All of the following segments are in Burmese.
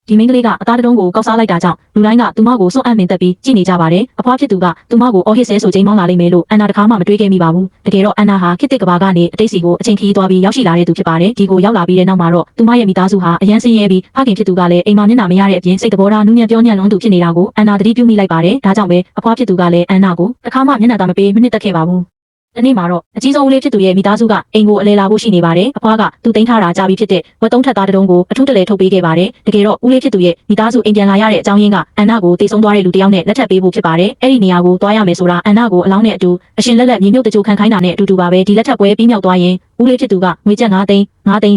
ဒီမင်းကလေးကအသားတုံးကိုကောက်စားလိုက်တာကြောင့်လူတိုင်းကသူမကိုစွန့်အပ်မင်သက်ပြီးကြည့်နေကြပါတယ်အဖွားဖြစ်သူကသူမကိုအော်ဟစ်ဆဲဆိုချိန်မောင်းလာလိမ့်မယ်လို့အန်နာတခါမှမတွေးခဲ့မိပါဘူးတကယ်တော့အန်နာဟာခေတ်သစ်ကဘာကနေအတိတ်စီကိုအချိန်ခီးသွားပြီးရောက်ရှိလာတဲ့သူဖြစ်ပါတယ်ဒီကိုရောက်လာပြီးတဲ့နောက်မှာတော့သူမရဲ့မိသားစုဟာအရန်ဆင်းရဲပြီးဖခင်ဖြစ်သူကလည်းအိမ်မှာမျက်နှာမရတဲ့အပြင်စိတ်တဘောထားနူးညံ့ပြောညံ့လွန်းသူဖြစ်နေတာကိုအန်နာသတိပြုမိလိုက်ပါတယ်ဒါကြောင့်ပဲအဖွားဖြစ်သူကလည်းအန်နာကိုတခါမှမျက်နှာသာမပေးမနစ်သက်ခဲ့ပါဘူးဒီနေ့မှာတော့အကြီးဆုံးဦးလေးဖြစ်သူရဲ့မိသားစုကအိမ်ကိုအလဲလာဖို့ရှိနေပါတယ်အဖွားကသူတင်ထားတာကြာပြီးဖြစ်တဲ့ဝက်သုံးထက်သားတုံးကိုအထူးတလဲထုတ်ပေးခဲ့ပါတယ်တကယ်တော့ဦးလေးဖြစ်သူရဲ့မိသားစုအိမ်ပြန်လာရတဲ့အကြောင်းရင်းကအန်နာကိုတိတ်ဆုံးသွားတဲ့လူတစ်ယောက်နဲ့လက်ထပ်ပေးဖို့ဖြစ်ပါတယ်အဲ့ဒီနေရာကိုသွားရမယ်ဆိုတာအန်နာကိုအလောင်းနဲ့အတူအရှင်လက်လက်မြေမြုပ်တကြိုခံခိုင်းတာနဲ့အတူတူပါပဲဒီလက်ထပ်ပွဲပြီးမြောက်သွားရင်ဦးလေးဖြစ်သူကငွေကျပ်9သိန်း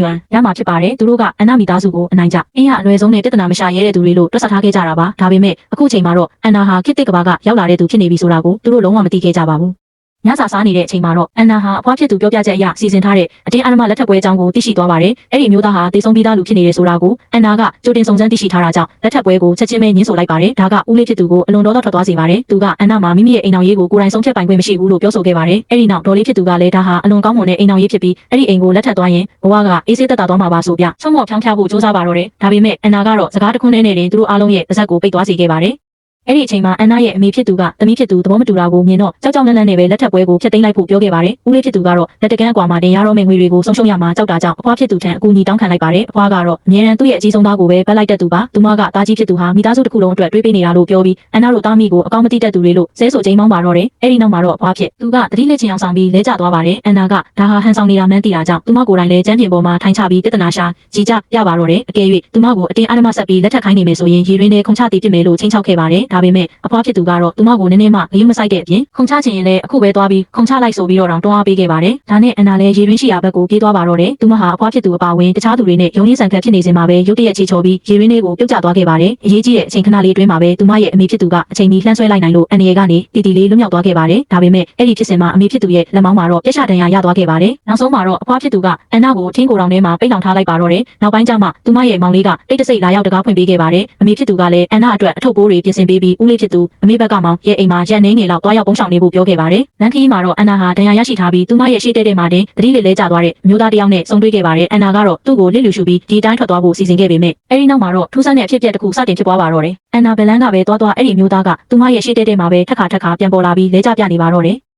ရွမ်ရမှာဖြစ်ပါတယ်သူတို့ကအန်နာမိသားစုကိုအနိုင်ကျအင်းရအလွယ်ဆုံးနဲ့ပြဿနာမရှာရဲတဲ့သူတွေလို့တွက်ဆထားခဲ့ကြတာပါဒါပေမဲ့အခုချိန်မှာတော့အန်နာဟာခေတ်သစ်ကဘာကရောက်လာတဲ့သူဖြစ်နေပြီဆိုတာကိုသူတို့လုံးဝမသိခဲ့ကြပါဘူးညစာစားနေတဲ့အချိန်မှာတော့အန်နာဟာအဖွားဖြစ်သူပြောပြချက်အရစီစဉ်ထားတဲ့အတင်းအဓမ္မလက်ထပ်ပွဲအကြောင်းကိုသိရှိသွားပါတယ်။အဲ့ဒီမျိုးသားဟာတိတ်ဆုံးပြီးသားလူဖြစ်နေတယ်ဆိုတာကိုအန်နာကကြိုတင်စုံစမ်းသိရှိထားတာကြောင့်လက်ထပ်ပွဲကိုချက်ချင်းပဲညှင်းဆိုလိုက်ပါတယ်။ဒါကဦးလေးဖြစ်သူကိုအလွန်တော်ထွက်သွားစေပါတယ်။သူကအန်နာမှာမိမိရဲ့အိမ်အောင်ရေးကိုကိုယ်တိုင်ဆုံးဖြတ်ပိုင်ခွင့်မရှိဘူးလို့ပြောဆိုခဲ့ပါတယ်။အဲ့ဒီနောက်ဒေါ်လေးဖြစ်သူကလည်းဒါဟာအလွန်ကောင်းမွန်တဲ့အိမ်အောင်ရေးဖြစ်ပြီးအဲ့ဒီအိမ်ကိုလက်ထပ်သွားရင်ဘဝကအေးဆေးသက်သာသွားမှာပါဆိုပြချုံမော့ဖြောင်းဖြဖို့စူးစမ်းပါတော့တယ်။ဒါပေမဲ့အန်နာကတော့စကားတစ်ခွန်းနဲ့တင်သူတို့အားလုံးရဲ့ပါဇက်ကိုပိတ်သွားစေခဲ့ပါတယ်။အဲ့ဒီအချိန်မှာအန်နာရဲ့အမေဖြစ်သူကသမီးဖြစ်သူသဘောမတူတာကိုမြင်တော့ကြောက်ကြောက်လန့်လန့်နဲ့ပဲလက်ထပ်ပွဲကိုဖျက်သိမ်းလိုက်ဖို့ပြောခဲ့ပါတယ်။ဦးလေးဖြစ်သူကတော့လက်တကန်းအကွာမှာတင်ရတော့မယ့်ငွေတွေကိုဆုံးရှုံးရမှာကြောက်တာကြောင့်အဖွားဖြစ်သူထံအကူအညီတောင်းခံလိုက်ပါတယ်။အဖွားကတော့အမြဲတမ်းသူ့ရဲ့အကြီးဆုံးသားကိုပဲပတ်လိုက်တတ်သူပါ။သူမကသားကြီးဖြစ်သူဟာမိသားစုတစ်ခုလုံးအတွက်တွေးပေးနေတာလို့ပြောပြီးအန်နာတို့သားမိကိုအကောင်းမသိတတ်သူတွေလို့ဆဲဆိုချိန်မောင်းပါတော့တယ်။အဲ့ဒီနောက်မှာတော့အဖွားဖြစ်သူကတတိလက်ချင်အောင်ဆောင်ပြီးလဲကျသွားပါတယ်။အန်နာကဒါဟာဟန်ဆောင်နေတာမှန်းသိတာကြောင့်သူမကိုယ်တိုင်လည်းကျမ်းပြင်ပေါ်မှာထိုင်ချပြီးပြဿနာရှာကြီးကြရပါတော့တယ်။အကယ်၍သူမကိုအတင်းအဓမ္မဆက်ပြီးလက်ထပ်ခိုင်းနေမယ်ဆိုရင်ရေရင်းနဲ့ခုံချတီးပြစ်မယ်လို့ချင်းချောက်ခဲ့ပါတယ်။ဒါပေမဲ့အဖွားဖြစ်သူကတော့သူမကိုနည်းနည်းမှဂရုမစိုက်တဲ့အပြင်ခုံချချင်ရင်လည်းအခုပဲသွားပြီးခုံချလိုက်ဆိုပြီးတော့တွန်းအားပေးခဲ့ပါတယ်။ဒါနဲ့အန်နာလည်းရေရင်းရှိရာဘက်ကိုပြေးသွားပါတော့တယ်။သူမဟာအဖွားဖြစ်သူအပါဝင်တခြားသူတွေနဲ့ရုံးရင်းဆန်ခတ်ဖြစ်နေစဉ်မှာပဲရုတ်တရက်ချေချော်ပြီးရေရင်းလေးကိုပြုတ်ကျသွားခဲ့ပါတယ်။အရေးကြီးတဲ့အချိန်ခဏလေးအတွင်းမှာပဲသူမရဲ့အမေဖြစ်သူကအချိန်ကြီးလှမ်းဆွဲလိုက်နိုင်လို့အန်ရီကနေတီတီလေးလွတ်မြောက်သွားခဲ့ပါတယ်။ဒါပေမဲ့အဲ့ဒီဖြစ်စဉ်မှာအမေဖြစ်သူရဲ့လက်မောင်းမှာတော့ပြက်ချဒဏ်ရာရသွားခဲ့ပါတယ်။နောက်ဆုံးမှာတော့အဖွားဖြစ်သူကအန်နာကိုထင်းကိုယ်တော်ထဲမှာပိတ်လောင်ထားလိုက်ပါတော့တယ်။နောက်ပိုင်းကျမှသူမရဲ့မောင်လေးကတိတ်တဆိတ်လာရောက်တကားဖွင့်ပေးခဲ့ပါတယ်။အမေဖြစ်သူကလည်းအန်နာအတွက်အထုပ်ပိုးတွေပြင်ဆင်ပေးပြီးဦးလေးဖြစ်သူအမေဘက်ကမောင်ရဲ့အိမ်မှာရက်နေလောက်တွားရောက်ပုံဆောင်နေဖို့ပြောခဲ့ပါတယ်။လန်ခီမှာတော့အန်နာဟာဒဏ်ရာရရှိထားပြီးသူမရဲ့ရှေ့တဲ့မှာတင်သတိလေးလဲကျသွားတဲ့မျိုးသားတစ်ယောက်နဲ့ဆုံတွေ့ခဲ့ပါတယ်။အန်နာကတော့သူ့ကိုလစ်လူရှုပြီးဒီတိုင်းထွက်သွားဖို့စီစဉ်ခဲ့ပေမဲ့အဲဒီနောက်မှာတော့ထူးဆန်းတဲ့အဖြစ်အပျက်တစ်ခုစတင်ဖြစ်ပွားပါတော့တယ်။အန်နာဘယ်လန်းကပဲတွားအဲ့ဒီမျိုးသားကသူမရဲ့ရှေ့တဲ့မှာပဲထက်ခါပြန်ပေါ်လာပြီးလဲကျပြနေပါတော့တယ်။